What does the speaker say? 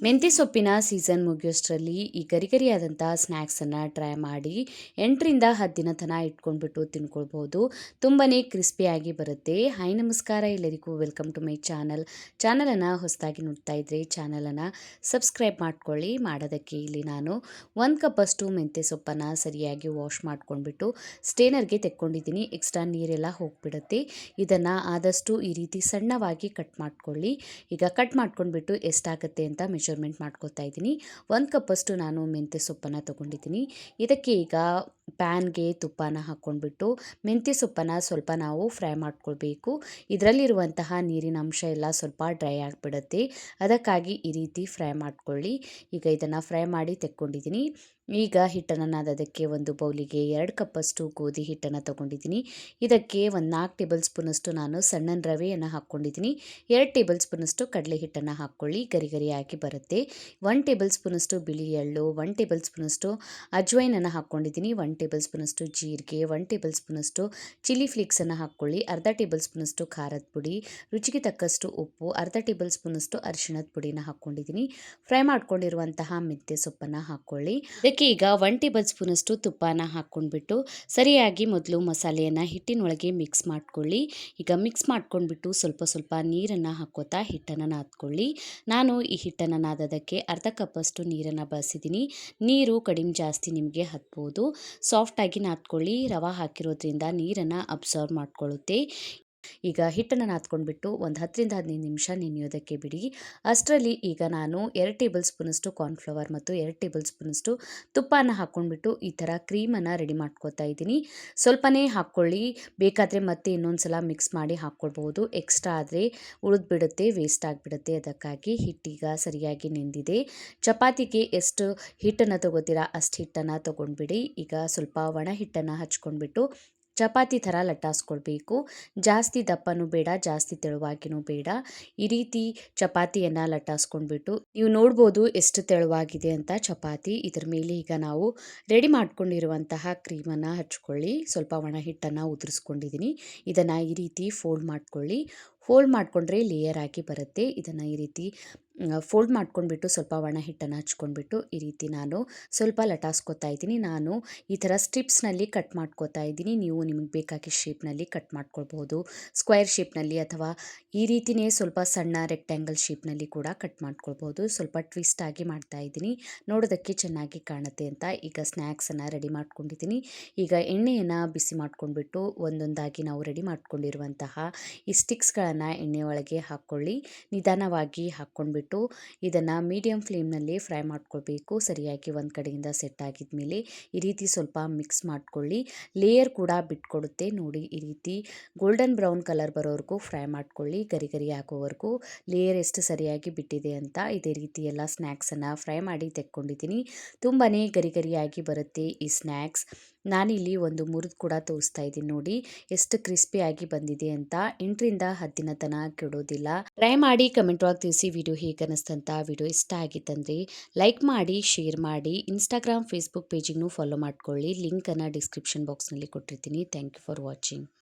ಮೆಂತ್ಯ ಸೊಪ್ಪಿನ ಸೀಸನ್ ಮುಗಿಯೋಷ್ಟರಲ್ಲಿ ಈ ಗರಿಗರಿಯಾದಂಥ ಸ್ನ್ಯಾಕ್ಸನ್ನು ಟ್ರೈ ಮಾಡಿ 8ರಿಂದ 10 ದಿನ ತನಕ ಇಟ್ಕೊಂಡ್ಬಿಟ್ಟು ತಿನ್ಕೊಳ್ಬೋದು. ತುಂಬಾ ಕ್ರಿಸ್ಪಿಯಾಗಿ ಬರುತ್ತೆ. ಹಾಯ್ ನಮಸ್ಕಾರ ಎಲ್ಲರಿಗೂ, ವೆಲ್ಕಮ್ ಟು ಮೈ ಚಾನಲನ್ನು ಹೊಸದಾಗಿ ನೋಡ್ತಾ ಇದ್ದರೆ ಚಾನಲನ್ನು ಸಬ್ಸ್ಕ್ರೈಬ್ ಮಾಡ್ಕೊಳ್ಳಿ. ಮಾಡೋದಕ್ಕೆ ಇಲ್ಲಿ ನಾನು 1 ಕಪ್ಪಷ್ಟು ಮೆಂತ್ಯ ಸೊಪ್ಪನ್ನು ಸರಿಯಾಗಿ ವಾಶ್ ಮಾಡ್ಕೊಂಡ್ಬಿಟ್ಟು ಸ್ಟೇನರ್ಗೆ ತೆಕ್ಕೊಂಡಿದ್ದೀನಿ. ಎಕ್ಸ್ಟ್ರಾ ನೀರೆಲ್ಲ ಹೋಗಿಬಿಡುತ್ತೆ. ಇದನ್ನು ಆದಷ್ಟು ಈ ರೀತಿ ಸಣ್ಣವಾಗಿ ಕಟ್ ಮಾಡ್ಕೊಳ್ಳಿ. ಈಗ ಕಟ್ ಮಾಡ್ಕೊಂಡ್ಬಿಟ್ಟು ಎಷ್ಟಾಗುತ್ತೆ ಅಂತ ಮೆಜರ್ಮೆಂಟ್ ಮಾಡ್ಕೊತಾ ಇದ್ದೀನಿ. 1 ಕಪ್ಪಷ್ಟು ನಾನು ಮೆಂತ್ಯ ಸೊಪ್ಪನ್ನು ತೊಗೊಂಡಿದ್ದೀನಿ. ಇದಕ್ಕೆ ಈಗ ಪ್ಯಾನ್ಗೆ ತುಪ್ಪನ ಹಾಕ್ಕೊಂಡ್ಬಿಟ್ಟು ಮೆಂತ್ಯ ಸೊಪ್ಪನ್ನು ಸ್ವಲ್ಪ ನಾವು ಫ್ರೈ ಮಾಡ್ಕೊಳ್ಬೇಕು. ಇದರಲ್ಲಿರುವಂತಹ ನೀರಿನ ಅಂಶ ಎಲ್ಲ ಸ್ವಲ್ಪ ಡ್ರೈ ಆಗಿಬಿಡುತ್ತೆ. ಅದಕ್ಕಾಗಿ ಈ ರೀತಿ ಫ್ರೈ ಮಾಡ್ಕೊಳ್ಳಿ. ಈಗ ಇದನ್ನು ಫ್ರೈ ಮಾಡಿ ತೆಕ್ಕೊಂಡಿದ್ದೀನಿ. ಈಗ ಹಿಟ್ಟನ್ನು ನಾದೋದಕ್ಕೆ ಒಂದು ಬೌಲಿಗೆ 2 ಕಪ್ಪಷ್ಟು ಗೋಧಿ ಹಿಟ್ಟನ್ನು ತೊಗೊಂಡಿದ್ದೀನಿ. ಇದಕ್ಕೆ ಒಂದು 4 ಟೇಬಲ್ ಸ್ಪೂನಷ್ಟು ನಾನು ಸಣ್ಣ ರವೆಯನ್ನು ಹಾಕ್ಕೊಂಡಿದ್ದೀನಿ. 2 ಟೇಬಲ್ ಸ್ಪೂನಷ್ಟು ಕಡಲೆ ಹಿಟ್ಟನ್ನು ಹಾಕ್ಕೊಳ್ಳಿ, ಗರಿ ಗರಿಯಾಗಿ ಬರುತ್ತೆ. 1 ಟೇಬಲ್ ಸ್ಪೂನಷ್ಟು ಬಿಳಿ ಎಳ್ಳು, 1 ಟೇಬಲ್ ಸ್ಪೂನಷ್ಟು ಅಜ್ವೈನನ್ನು ಹಾಕ್ಕೊಂಡಿದ್ದೀನಿ. 1 ಟೇಬಲ್ ಸ್ಪೂನಷ್ಟು ಜೀರಿಗೆ, 1 ಟೇಬಲ್ ಸ್ಪೂನಷ್ಟು ಚಿಲ್ಲಿ ಫ್ಲೇಕ್ಸನ್ನು ಹಾಕ್ಕೊಳ್ಳಿ. ಅರ್ಧ ಟೇಬಲ್ ಸ್ಪೂನಷ್ಟು ಖಾರದ ಪುಡಿ, ರುಚಿಗೆ ತಕ್ಕಷ್ಟು ಉಪ್ಪು, ಅರ್ಧ ಟೇಬಲ್ ಸ್ಪೂನಷ್ಟು ಅರಿಶಿಣದ ಪುಡಿನ ಹಾಕ್ಕೊಂಡಿದ್ದೀನಿ. ಫ್ರೈ ಮಾಡ್ಕೊಂಡಿರುವಂತಹ ಮೆಂತ್ಯ ಸೊಪ್ಪನ್ನು ಹಾಕ್ಕೊಳ್ಳಿ. ಇದಕ್ಕೆ ಈಗ 1 ಟೇಬಲ್ ಸ್ಪೂನಷ್ಟು ತುಪ್ಪನ ಹಾಕ್ಕೊಂಡ್ಬಿಟ್ಟು ಸರಿಯಾಗಿ ಮೊದಲು ಮಸಾಲೆಯನ್ನು ಹಿಟ್ಟಿನೊಳಗೆ ಮಿಕ್ಸ್ ಮಾಡ್ಕೊಳ್ಳಿ. ಈಗ ಮಿಕ್ಸ್ ಮಾಡ್ಕೊಂಡ್ಬಿಟ್ಟು ಸ್ವಲ್ಪ ಸ್ವಲ್ಪ ನೀರನ್ನು ಹಾಕ್ಕೋತಾ ಹಿಟ್ಟನ್ನು ನಾದ್ಕೊಳ್ಳಿ. ನಾನು ಈ ಹಿಟ್ಟನ್ನು ನಾದೋದಕ್ಕೆ ಅರ್ಧ ಕಪ್ಪಷ್ಟು ನೀರನ್ನು ಬಳಸಿದ್ದೀನಿ. ನೀರು ಕಡಿಮೆ ಜಾಸ್ತಿ ನಿಮಗೆ ಹತ್ಬೋದು. ಸಾಫ್ಟಾಗಿ ನಾದ್ಕೊಳ್ಳಿ. ರವೆ ಹಾಕಿರೋದ್ರಿಂದ ನೀರನ್ನು ಅಬ್ಸಾರ್ಬ್ ಮಾಡ್ಕೊಳ್ಳುತ್ತೆ. ಈಗ ಹಿಟ್ಟನ್ನು ನಾದ್ಕೊಂಡ್ಬಿಟ್ಟು ಒಂದು 10ರಿಂದ 15 ನಿಮಿಷ ನೆನೆಯೋದಕ್ಕೆ ಬಿಡಿ. ಅಷ್ಟರಲ್ಲಿ ಈಗ ನಾನು 2 ಟೇಬಲ್ ಸ್ಪೂನಷ್ಟು ಕಾರ್ನ್ಫ್ಲವರ್ ಮತ್ತು 2 ಟೇಬಲ್ ಸ್ಪೂನಷ್ಟು ತುಪ್ಪನ ಹಾಕ್ಕೊಂಡ್ಬಿಟ್ಟು ಈ ಥರ ಕ್ರೀಮನ್ನು ರೆಡಿ ಮಾಡ್ಕೊತಾ ಇದ್ದೀನಿ. ಸ್ವಲ್ಪನೇ ಹಾಕ್ಕೊಳ್ಳಿ, ಬೇಕಾದರೆ ಮತ್ತೆ ಇನ್ನೊಂದು ಸಲ ಮಿಕ್ಸ್ ಮಾಡಿ ಹಾಕ್ಕೊಳ್ಬೋದು. ಎಕ್ಸ್ಟ್ರಾ ಆದರೆ ಉಳಿದ್ಬಿಡುತ್ತೆ, ವೇಸ್ಟ್ ಆಗಿಬಿಡುತ್ತೆ. ಅದಕ್ಕಾಗಿ ಹಿಟ್ಟೀಗ ಸರಿಯಾಗಿ ನೆಂದಿದೆ. ಚಪಾತಿಗೆ ಎಷ್ಟು ಹಿಟ್ಟನ್ನು ತೊಗೋತೀರಾ ಅಷ್ಟು ಹಿಟ್ಟನ್ನು ತೊಗೊಂಡ್ಬಿಡಿ. ಈಗ ಸ್ವಲ್ಪ ಒಣ ಹಿಟ್ಟನ್ನು ಹಚ್ಕೊಂಡ್ಬಿಟ್ಟು ಚಪಾತಿ ಥರ ಲಟ್ಟಾಸ್ಕೊಳ್ಬೇಕು. ಜಾಸ್ತಿ ದಪ್ಪನೂ ಬೇಡ, ಜಾಸ್ತಿ ತೆಳುವಾಗಿನೂ ಬೇಡ. ಈ ರೀತಿ ಚಪಾತಿಯನ್ನು ಲಟ್ಟಾಸ್ಕೊಂಡ್ಬಿಟ್ಟು ನೀವು ನೋಡ್ಬೋದು ಎಷ್ಟು ತೆಳುವಾಗಿದೆ ಅಂತ ಚಪಾತಿ. ಇದ್ರ ಮೇಲೆ ಈಗ ನಾವು ರೆಡಿ ಮಾಡ್ಕೊಂಡಿರುವಂತಹ ಕ್ರೀಮನ್ನು ಹಚ್ಕೊಳ್ಳಿ. ಸ್ವಲ್ಪ ಒಣ ಹಿಟ್ಟನ್ನು ಉದುರಿಸ್ಕೊಂಡಿದ್ದೀನಿ. ಇದನ್ನು ಈ ರೀತಿ ಫೋಲ್ಡ್ ಮಾಡ್ಕೊಳ್ಳಿ. ಫೋಲ್ಡ್ ಮಾಡಿಕೊಂಡ್ರೆ ಲೇಯರ್ ಆಗಿ ಬರುತ್ತೆ. ಇದನ್ನು ಈ ರೀತಿ ಫೋಲ್ಡ್ ಮಾಡ್ಕೊಂಡ್ಬಿಟ್ಟು ಸ್ವಲ್ಪ ಒಣ ಹಿಟ್ಟನ್ನು ಹಚ್ಕೊಂಡ್ಬಿಟ್ಟು ಈ ರೀತಿ ನಾನು ಸ್ವಲ್ಪ ಲಟಾಸ್ಕೊತಾ ಇದ್ದೀನಿ. ನಾನು ಈ ಥರ ಸ್ಟ್ರಿಪ್ಸ್ನಲ್ಲಿ ಕಟ್ ಮಾಡ್ಕೊತಾ ಇದ್ದೀನಿ. ನೀವು ನಿಮಗೆ ಬೇಕಾಗಿ ಶೇಪ್ನಲ್ಲಿ ಕಟ್ ಮಾಡ್ಕೊಳ್ಬೋದು. ಸ್ಕ್ವೇರ್ ಶೇಪ್ನಲ್ಲಿ ಅಥವಾ ಈ ರೀತಿಯೇ ಸ್ವಲ್ಪ ಸಣ್ಣ ರೆಕ್ಟ್ಯಾಂಗಲ್ ಶೇಪ್ನಲ್ಲಿ ಕೂಡ ಕಟ್ ಮಾಡ್ಕೊಳ್ಬೋದು. ಸ್ವಲ್ಪ ಟ್ವಿಸ್ಟ್ ಆಗಿ ಮಾಡ್ತಾ ಇದ್ದೀನಿ, ನೋಡೋದಕ್ಕೆ ಚೆನ್ನಾಗಿ ಕಾಣುತ್ತೆ ಅಂತ. ಈಗ ಸ್ನ್ಯಾಕ್ಸನ್ನು ರೆಡಿ ಮಾಡ್ಕೊಂಡಿದ್ದೀನಿ. ಈಗ ಎಣ್ಣೆಯನ್ನು ಬಿಸಿ ಮಾಡ್ಕೊಂಡ್ಬಿಟ್ಟು ಒಂದೊಂದಾಗಿ ನಾವು ರೆಡಿ ಮಾಡ್ಕೊಂಡಿರುವಂತಹ ಈ ಸ್ಟಿಕ್ಸ್ಗಳನ್ನು ಎಣ್ಣೆ ಒಳಗೆ ಹಾಕ್ಕೊಳ್ಳಿ. ನಿಧಾನವಾಗಿ ಹಾಕ್ಕೊಂಡ್ಬಿಟ್ಟು ಇದನ್ನು ಮೀಡಿಯಂ ಫ್ಲೇಮ್ನಲ್ಲಿ ಫ್ರೈ ಮಾಡ್ಕೊಳ್ಬೇಕು. ಸರಿಯಾಗಿ ಒಂದು ಕಡೆಯಿಂದ ಸೆಟ್ ಆಗಿದ್ಮೇಲೆ ಈ ರೀತಿ ಸ್ವಲ್ಪ ಮಿಕ್ಸ್ ಮಾಡ್ಕೊಳ್ಳಿ. ಲೇಯರ್ ಕೂಡ ಬಿಟ್ಕೊಡುತ್ತೆ. ನೋಡಿ, ಈ ರೀತಿ ಗೋಲ್ಡನ್ ಬ್ರೌನ್ ಕಲರ್ ಬರೋವರೆಗೂ ಫ್ರೈ ಮಾಡ್ಕೊಳ್ಳಿ, ಗರಿ ಗರಿ ಆಗೋವರೆಗೂ. ಲೇಯರ್ ಎಷ್ಟು ಸರಿಯಾಗಿ ಬಿಟ್ಟಿದೆ ಅಂತ. ಇದೇ ರೀತಿ ಎಲ್ಲ ಸ್ನ್ಯಾಕ್ಸನ್ನು ಫ್ರೈ ಮಾಡಿ ತೆಕ್ಕೊಂಡಿದ್ದೀನಿ. ತುಂಬಾ ಗರಿ ಗರಿಯಾಗಿ ಬರುತ್ತೆ ಈ ಸ್ನ್ಯಾಕ್ಸ್. ನಾನಿಲ್ಲಿ ಒಂದು ಮುರಿದು ಕೂಡ ತೋರಿಸ್ತಾ ಇದ್ದೀನಿ. ನೋಡಿ ಎಷ್ಟು ಕ್ರಿಸ್ಪಿಯಾಗಿ ಬಂದಿದೆ ಅಂತ. 8ರಿಂದ 10 ದಿನ ತನಕ ಕೆಡೋದಿಲ್ಲ. ಟ್ರೈ ಮಾಡಿ ಕಮೆಂಟ್ ಒಳಗೆ ತಿಳಿಸಿ ವಿಡಿಯೋ ಹೇಗೆ ಅನ್ನಿಸ್ತಂತ. ವಿಡಿಯೋ ಇಷ್ಟ ಆಗಿತ್ತಂದರೆ ಲೈಕ್ ಮಾಡಿ, ಶೇರ್ ಮಾಡಿ. ಇನ್ಸ್ಟಾಗ್ರಾಮ್, ಫೇಸ್ಬುಕ್ ಪೇಜಿಗೂ ಫಾಲೋ ಮಾಡ್ಕೊಳ್ಳಿ. ಲಿಂಕನ್ನು ಡಿಸ್ಕ್ರಿಪ್ಷನ್ ಬಾಕ್ಸ್ನಲ್ಲಿ ಕೊಟ್ಟಿರ್ತೀನಿ. Thank you for watching.